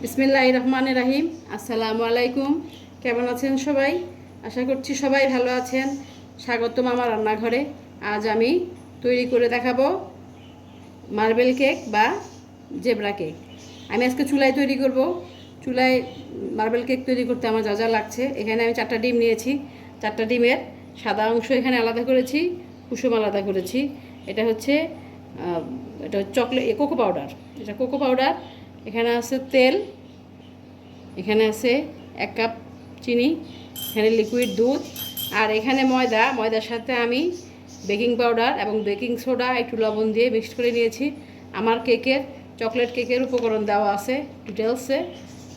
বিসমিল্লাহির রহমানির রহিম। আসসালামু আলাইকুম। কেমন আছেন সবাই? আশা করছি সবাই ভালো আছেন। স্বাগতম আমার রান্নাঘরে। আজ আমি তৈরি করে দেখাবো মার্বেল কেক বা জেব্রা কেক। আমি আজকে চুলায় তৈরি করব। চুলায় মার্বেল কেক তৈরি করতে আমার যা যা লাগছে, এখানে আমি 4টা ডিম নিয়েছি। 4টা ডিমের সাদা অংশ এখানে আলাদা করেছি, কুসুম আলাদা করেছি। এটা হচ্ছে চকলেট কোকো পাউডার। এটা কোকো পাউডার। এখানে আছে তেল, এখানে আছে 1 কাপ চিনি, এখানে লিকুইড দুধ, আর এখানে ময়দার সাথে আমি বেকিং পাউডার এবং বেকিং সোডা একটু লবণ দিয়ে মিক্সড করে নিয়েছি। আমার চকলেট কেকের উপকরণ দেওয়া আছে ডিটেলসে,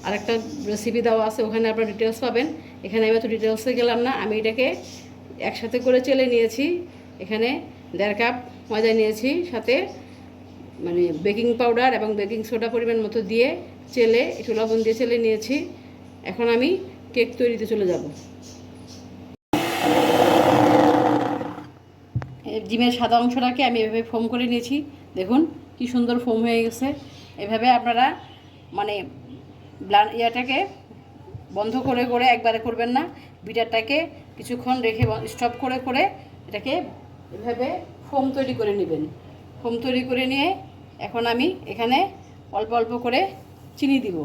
আর একটা রেসিপি দেওয়া আছে, ওখানে আপনার ডিটেলস পাবেন। এখানে আমি এত ডিটেলসে গেলাম না। আমি এটাকে একসাথে করে চেলে নিয়েছি। এখানে 1.5 কাপ ময়দা নিয়েছি, সাথে বেকিং পাউডার এবং বেকিং সোডা পরিমাণ মতো দিয়ে চেলে একটু লবণ দিয়ে চেলে নিয়েছি। এখন আমি কেক তৈরিতে চলে যাব। ডিমের সাদা অংশটাকে আমি এভাবে ফোম করে নিয়েছি। দেখুন কি সুন্দর ফোম হয়ে গেছে। এভাবে আপনারা ইয়াটাকে বন্ধ করে করে একবারে করবেন না, বিটারটাকে কিছুক্ষণ রেখে স্টপ করে করে এটাকে এভাবে ফোম তৈরি করে নেবেন। ফোম তৈরি করে নিয়ে এখন আমি এখানে অল্প অল্প করে চিনি দিব।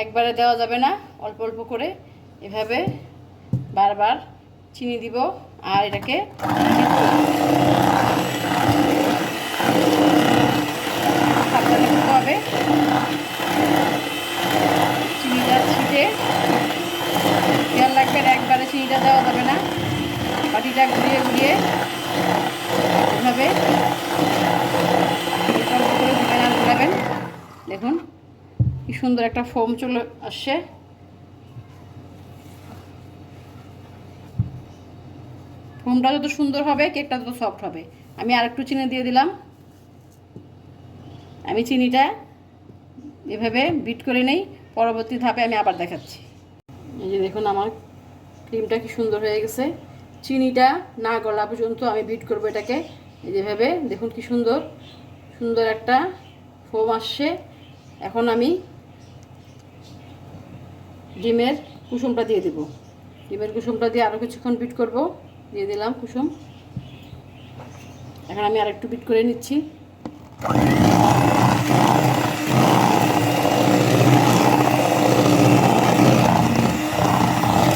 একবারে দেওয়া যাবে না, অল্প অল্প করে এভাবে বারবার চিনি দিব। আর এটাকে সাবধানে করতে হবে। চিনিটা ছিটে খেয়াল রাখবেন, একবারে চিনিটা দেওয়া যাবে না। বাটিটা ঘুরিয়ে ঘুরিয়ে এভাবে অল্প করে দিবেন আর ঘুরাবেন। দেখুন কি সুন্দর একটা ফোম চলে আসছে। ফোমটা যত সুন্দর হবে কেকটা তত সফট হবে। আমি আরেকটু চিনি দিয়ে দিলাম। আমি চিনিটা এভাবে বিট করে নেই, পরবর্তী ধাপে আমি আবার দেখাচ্ছি। এই যে দেখুন আমার ক্রিমটা কি সুন্দর হয়ে গেছে। চিনিটা না গলা পর্যন্ত আমি বিট করবো এটাকে। এই যেভাবে দেখুন কি সুন্দর সুন্দর একটা ফোম আসছে। এখন আমি ডিমের কুসুমটা দিয়ে দেবো। ডিমের কুসুমটা দিয়ে আরও কিছুক্ষণ বিট করব। দিয়ে দিলাম কুসুম। এখন আমি আরেকটু বিট করে নিচ্ছি।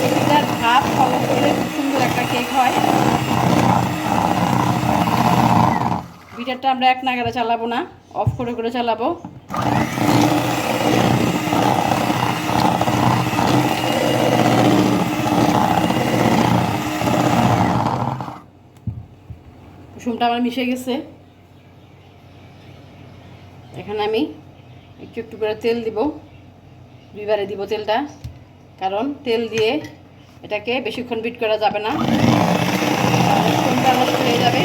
এটার ভাপ ফলো করলে খুব সুন্দর একটা কেক হয়। বিটারটা আমরা এক নাগাড়ে চালাবো না, অফ করে করে চালাবো। কুসুমটা আমার মিশে গেছে। এখানে আমি একটু একটু করে তেল দিব। 2বারে দিব তেলটা, কারণ তেল দিয়ে এটাকে বেশিক্ষণ বিট করা যাবে না, ফোমটা নষ্ট হয়ে যাবে।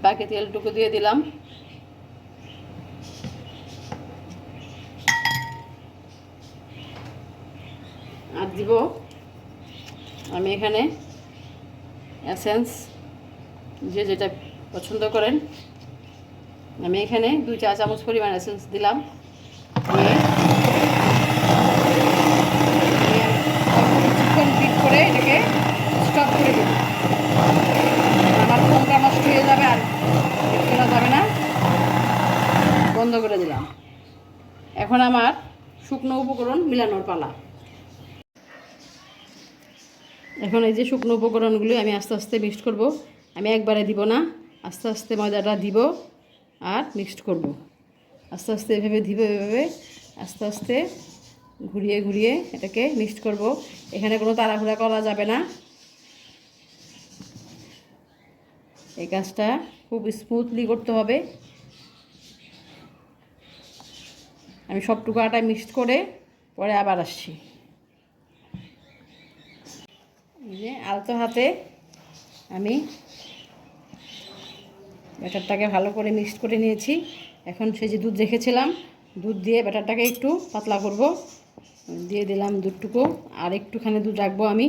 বাকি তেলটুকু দিয়ে দিলাম। আর দিব আমি এখানে এসেন্স, যেটা পছন্দ করেন। আমি এখানে 2 চা চামচ পরিমাণ এসেন্স দিলাম। কিছুক্ষণ বিট করে এটাকে স্টপ করে দেব। আমার ফোনটা নষ্ট হয়ে যাবে আর বিট করা যাবে না, বন্ধ করে দিলাম। এখন আমার শুকনো উপকরণ মিলানোর পালা। এখন এই যে শুকনো উপকরণগুলো আমি আস্তে আস্তে মিক্সড করব। আমি একবারে দিব না, আস্তে আস্তে ময়দাটা দিব আর মিক্সড করব। আস্তে আস্তে এভাবে দিব, এভাবে আস্তে আস্তে ঘুরিয়ে ঘুরিয়ে এটাকে মিক্সড করব। এখানে কোনো তাড়াহুড়া করা যাবে না। এই কাজটা খুব স্মুথলি করতে হবে। আমি সবটুকু আটা মিক্সড করে পরে আবার আসছি। এই যে আলতো হাতে আমি ব্যাটারটাকে ভালো করে মিক্সড করে নিয়েছি। এখন সেই যে দুধ রেখেছিলাম, দুধ দিয়ে ব্যাটারটাকে একটু পাতলা করব। দিয়ে দিলাম দুধটুকু, আর একটুখানি দুধ রাখবো আমি।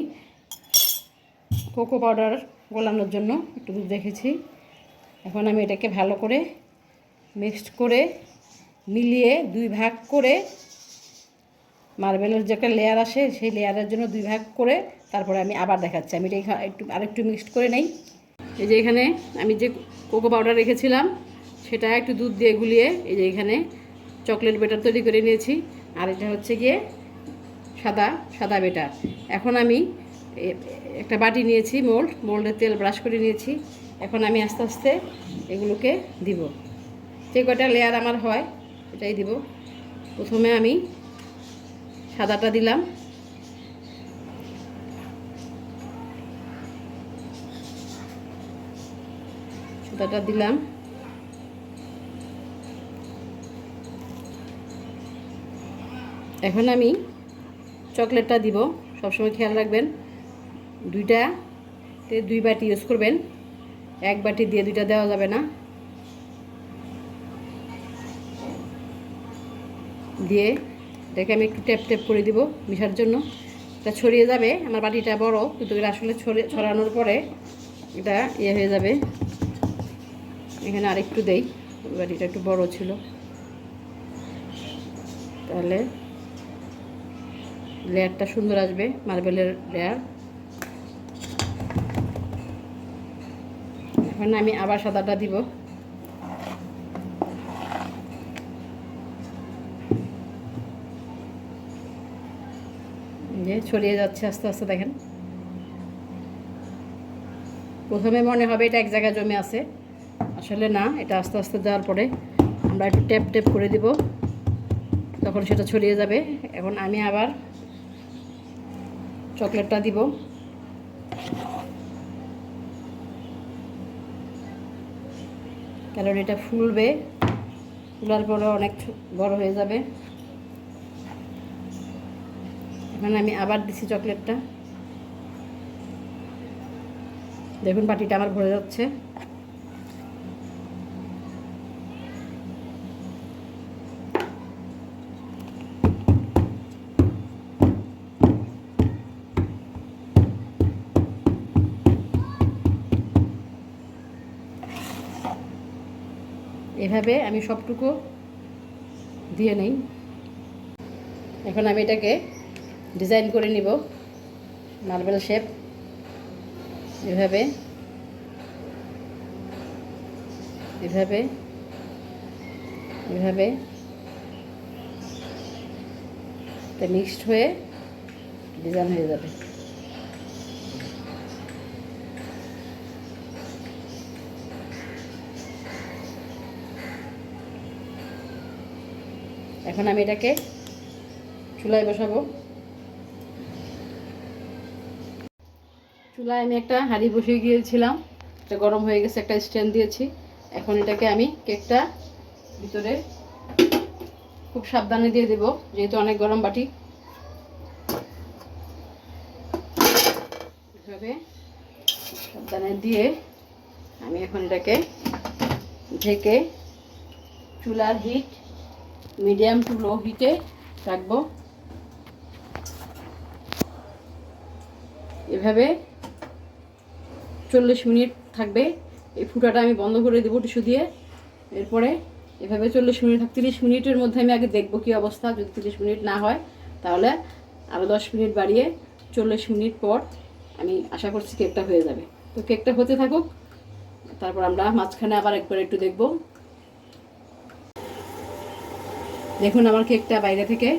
কোকো পাউডার গোলানোর জন্য একটু দুধ রেখেছি। এখন আমি এটাকে ভালো করে মিক্সড করে মিলিয়ে 2 ভাগ করে, মার্বেলের যে একটা লেয়ার আসে সেই লেয়ারের জন্য 2 ভাগ করে তারপরে আমি আবার দেখাচ্ছি। আমি এটা আরেকটু মিক্সড করে নেই। এই যে এখানে আমি যে কোকো পাউডার রেখেছিলাম সেটা একটু দুধ দিয়ে গুলিয়ে এই যে এখানে চকলেট বেটার তৈরি করে নিয়েছি। আর এটা হচ্ছে গিয়ে সাদা বেটার। এখন আমি একটা বাটি নিয়েছি, মোল্ডের তেল ব্রাশ করে নিয়েছি। এখন আমি আস্তে আস্তে এগুলোকে দিব, যে কয়টা লেয়ার আমার হয় এটাই দিব। প্রথমে আমি সাদাটা দিলাম, এখন আমি চকলেটটা দিব। সবসময় খেয়াল রাখবেন 2তে 2 বাটি ইউজ করবেন, 1 বাটি দিয়ে 2টা দেওয়া যাবে না। দিয়ে এটাকে আমি একটু ট্যাপ করে দিব মিশার জন্য। এটা ছড়িয়ে যাবে, আমার বাটিটা বড় কিন্তু এটা আসলে ছড়ানোর পরে এটা হয়ে যাবে। এখানে আরেকটু দেই, বাটিটা একটু বড় ছিল, তাহলে লেয়ারটা সুন্দর আসবে, মার্বেলের লেয়ার। এখন আমি আবার সাদাটা দিব। যে ছড়িয়ে যাচ্ছে আস্তে আস্তে, দেখেন। প্রথমে মনে হবে এটা এক জায়গায় জমে আছে, আসলে না, এটা আস্তে আস্তে দেওয়ার পরে আমরা একটু ট্যাপ করে দিব, তখন সেটা ছড়িয়ে যাবে। এখন আমি আবার চকলেটটা দিব। কারণ এটা ফুলবে, ফুলার পরে অনেক বড় হয়ে যাবে। এখন আমি আবার দিছি চকলেটটা। দেখুন বাটিটা আমার ভরে যাচ্ছে। এভাবে আমি সবটুকু দিয়ে নেই। এখন আমি এটাকে ডিজাইন করে নিব, মার্বেল শেপ। এভাবে এভাবে এভাবে এটা মিক্সড হয়ে ডিজাইন হয়ে যাবে। এখন আমি এটাকে চুলায় বসাবো। চুলায় আমি একটা হাঁড়ি বসিয়ে গিয়েছিলাম, এটা গরম হয়ে গেছে, একটা স্ট্যান্ড দিয়েছি। এখন এটাকে আমি কেকটা ভিতরে খুব সাবধানে দিয়ে দেব, যেহেতু অনেক গরম বাটি। এভাবে সাবধানে দিয়ে আমি এখন এটাকে ঢেকে চুলার হিট মিডিয়াম টু লো হিটে রাখবো। এভাবে 40 মিনিট থাকবে। এই ফুটাটা আমি বন্ধ করে দেবো টিস্যু দিয়ে। এরপরে এভাবে 40 মিনিট 30 মিনিটের মধ্যে আমি আগে দেখবো কী অবস্থা। যদি 30 মিনিট না হয় তাহলে আরও 10 মিনিট বাড়িয়ে 40 মিনিট পর আমি আশা করছি কেকটা হয়ে যাবে। তো কেকটা হতে থাকুক, তারপর আমরা মাঝখানে আবার একবার একটু দেখব। দেখুন আমার কেকটা বাইরে থেকে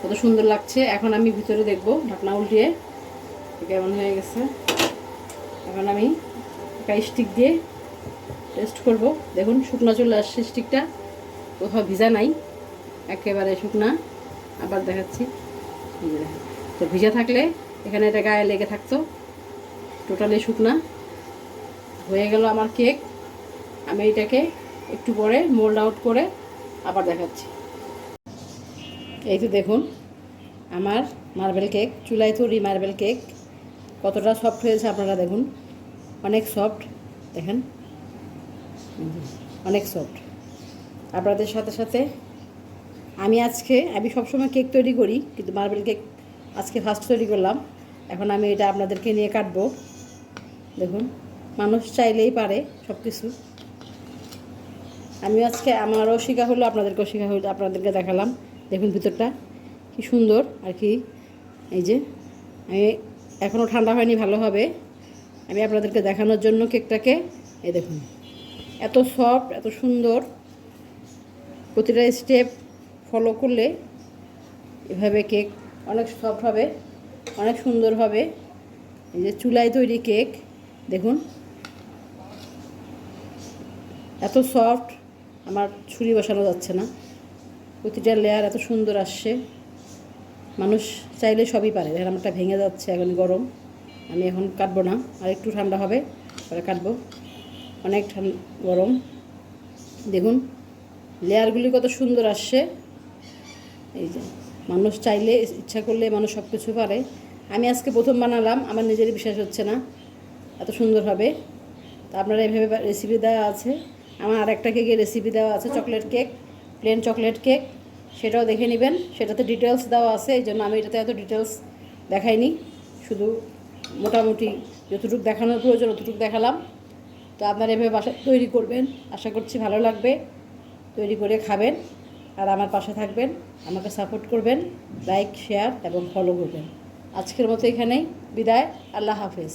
কত সুন্দর লাগছে। এখন আমি ভিতরে দেখব, ঢাকনা উল্টিয়ে কেমন হয়ে গেছে। এখন আমি একটা স্টিক দিয়ে টেস্ট করব। দেখুন শুকনো চলে আসছে, স্টিকটা কোথাও ভিজা নাই, একেবারে শুকনা। আবার দেখাচ্ছি, তো ভিজা থাকলে এখানে এটা গায়ে লেগে থাকতো, টোটালি শুকনা হয়ে গেল আমার কেক। আমি এটাকে একটু পরে মোল্ড আউট করে আবার দেখাচ্ছি। এই তো দেখুন আমার মার্বেল কেক, চুলায় তৈরি মার্বেল কেক কতটা সফট হয়েছে আপনারা দেখুন, অনেক সফট, দেখেন অনেক সফট। আপনাদের সাথে সাথে আমি সবসময় কেক তৈরি করি, কিন্তু মার্বেল কেক আজকে ফার্স্ট তৈরি করলাম। এখন আমি এটা আপনাদেরকে নিয়ে কাটবো। দেখুন, মানুষ চাইলেই পারে সব কিছু। আমি আজকে আমারও শেখা হলো, আপনাদেরকেও শেখা হলো, আপনাদেরকে দেখালাম। দেখুন ভিতরটা কি সুন্দর আর কি। এই যে আমি এখনও ঠান্ডা হয়নি ভালোভাবে, আমি আপনাদেরকে দেখানোর জন্য কেকটাকে, এই দেখুন এত সফট, এত সুন্দর। প্রতিটা স্টেপ ফলো করলে এভাবে কেক অনেক সফট হবে, অনেক সুন্দর হবে। এই যে চুলায় তৈরি কেক, দেখুন এত সফট, আমার ছুরি বসানো যাচ্ছে না। প্রতিটা লেয়ার এত সুন্দর আসছে, মানুষ চাইলে সবই পারে। দেখেন আমারটা ভেঙে যাচ্ছে, এখন গরম, আমি এখন কাটবো না, আর একটু ঠান্ডা হবে পরে কাটবো। অনেক গরম, দেখুন লেয়ারগুলি কত সুন্দর আসছে। এই যে মানুষ চাইলে, ইচ্ছা করলে মানুষ সব কিছু পারে। আমি আজকে প্রথম বানালাম, আমার নিজেরই বিশ্বাস হচ্ছে না এত সুন্দর হবে। তা আপনারা এভাবে রেসিপি দেওয়া আছে, আমার আরেকটা কেকের রেসিপি দেওয়া আছে, chocolate cake, plain chocolate cake, সেটাও দেখে নেবেন। সেটাতে ডিটেলস দেওয়া আছে, এই জন্য আমি এটাতে এত ডিটেলস দেখাইনি, শুধু মোটামুটি যতটুকু দেখানোর প্রয়োজন অতটুকু দেখালাম। তো আপনারা এভাবে বাসায় তৈরি করবেন, আশা করছি ভালো লাগবে। তৈরি করে খাবেন আর আমার পাশে থাকবেন, আমাকে সাপোর্ট করবেন, লাইক শেয়ার এবং ফলো করবেন। আজকের মতো এখানেই বিদায়, আল্লাহ হাফেজ।